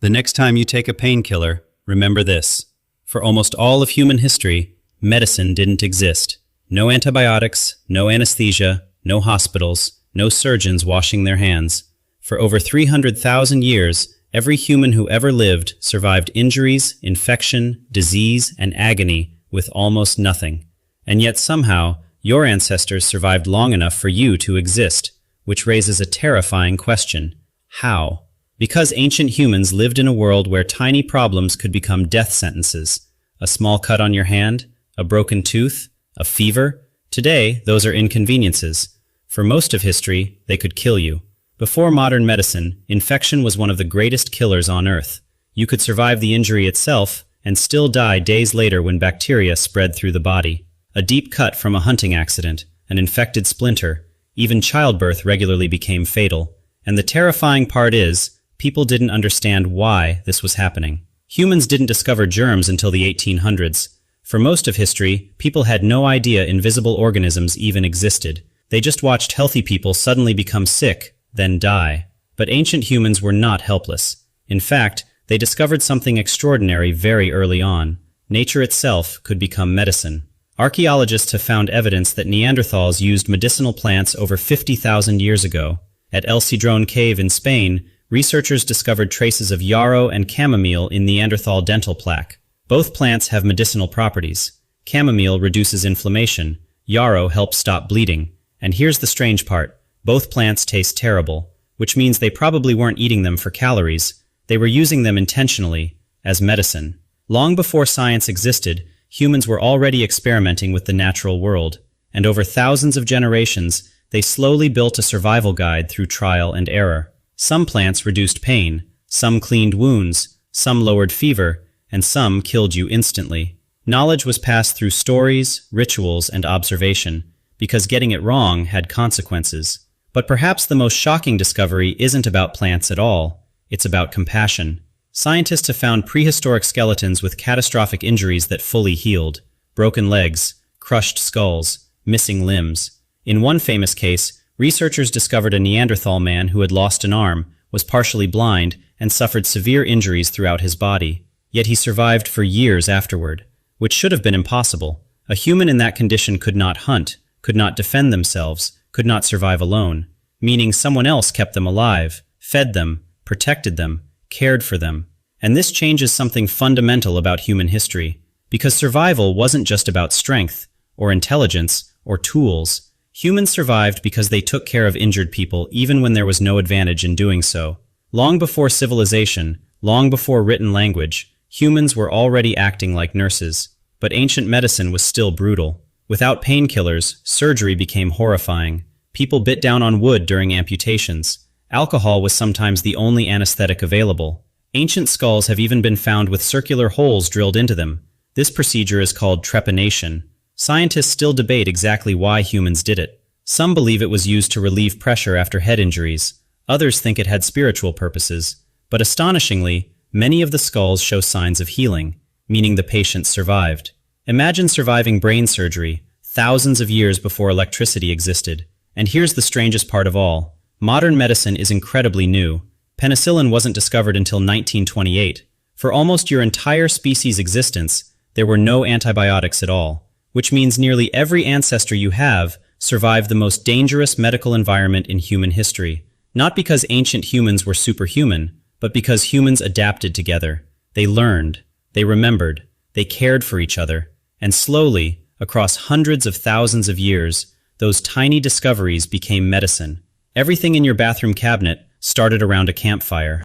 The next time you take a painkiller, remember this. For almost all of human history, medicine didn't exist. No antibiotics, no anesthesia, no hospitals, no surgeons washing their hands. For over 300,000 years, every human who ever lived survived injuries, infection, disease, and agony with almost nothing. And yet somehow, your ancestors survived long enough for you to exist, which raises a terrifying question. How? Because ancient humans lived in a world where tiny problems could become death sentences. A small cut on your hand, a broken tooth, a fever. Today, those are inconveniences. For most of history, they could kill you. Before modern medicine, infection was one of the greatest killers on Earth. You could survive the injury itself and still die days later when bacteria spread through the body. A deep cut from a hunting accident, an infected splinter, even childbirth regularly became fatal. And the terrifying part is, people didn't understand why this was happening. Humans didn't discover germs until the 1800s. For most of history, people had no idea invisible organisms even existed. They just watched healthy people suddenly become sick, then die. But ancient humans were not helpless. In fact, they discovered something extraordinary very early on. Nature itself could become medicine. Archaeologists have found evidence that Neanderthals used medicinal plants over 50,000 years ago. At El Cedrón Cave in Spain, researchers discovered traces of yarrow and chamomile in Neanderthal dental plaque. Both plants have medicinal properties. Chamomile reduces inflammation. Yarrow helps stop bleeding. And here's the strange part. Both plants taste terrible, which means they probably weren't eating them for calories. They were using them intentionally, as medicine. Long before science existed, humans were already experimenting with the natural world. And over thousands of generations, they slowly built a survival guide through trial and error. Some plants reduced pain, some cleaned wounds, some lowered fever, and some killed you instantly. Knowledge was passed through stories, rituals, and observation, because getting it wrong had consequences. But perhaps the most shocking discovery isn't about plants at all. It's about compassion. Scientists have found prehistoric skeletons with catastrophic injuries that fully healed. Broken legs, crushed skulls, missing limbs. In one famous case, researchers discovered a Neanderthal man who had lost an arm, was partially blind, and suffered severe injuries throughout his body. Yet he survived for years afterward, which should have been impossible. A human in that condition could not hunt, could not defend themselves, could not survive alone, meaning someone else kept them alive, fed them, protected them, cared for them. And this changes something fundamental about human history, because survival wasn't just about strength, or intelligence, or tools. Humans survived because they took care of injured people even when there was no advantage in doing so. Long before civilization, long before written language, humans were already acting like nurses. But ancient medicine was still brutal. Without painkillers, surgery became horrifying. People bit down on wood during amputations. Alcohol was sometimes the only anesthetic available. Ancient skulls have even been found with circular holes drilled into them. This procedure is called trepanation. Scientists still debate exactly why humans did it. Some believe it was used to relieve pressure after head injuries. Others think it had spiritual purposes. But astonishingly, many of the skulls show signs of healing, meaning the patients survived. Imagine surviving brain surgery, thousands of years before electricity existed. And here's the strangest part of all. Modern medicine is incredibly new. Penicillin wasn't discovered until 1928. For almost your entire species' existence, there were no antibiotics at all, which means nearly every ancestor you have survived the most dangerous medical environment in human history. Not because ancient humans were superhuman, but because humans adapted together. They learned, they remembered, they cared for each other. And slowly, across hundreds of thousands of years, those tiny discoveries became medicine. Everything in your bathroom cabinet started around a campfire.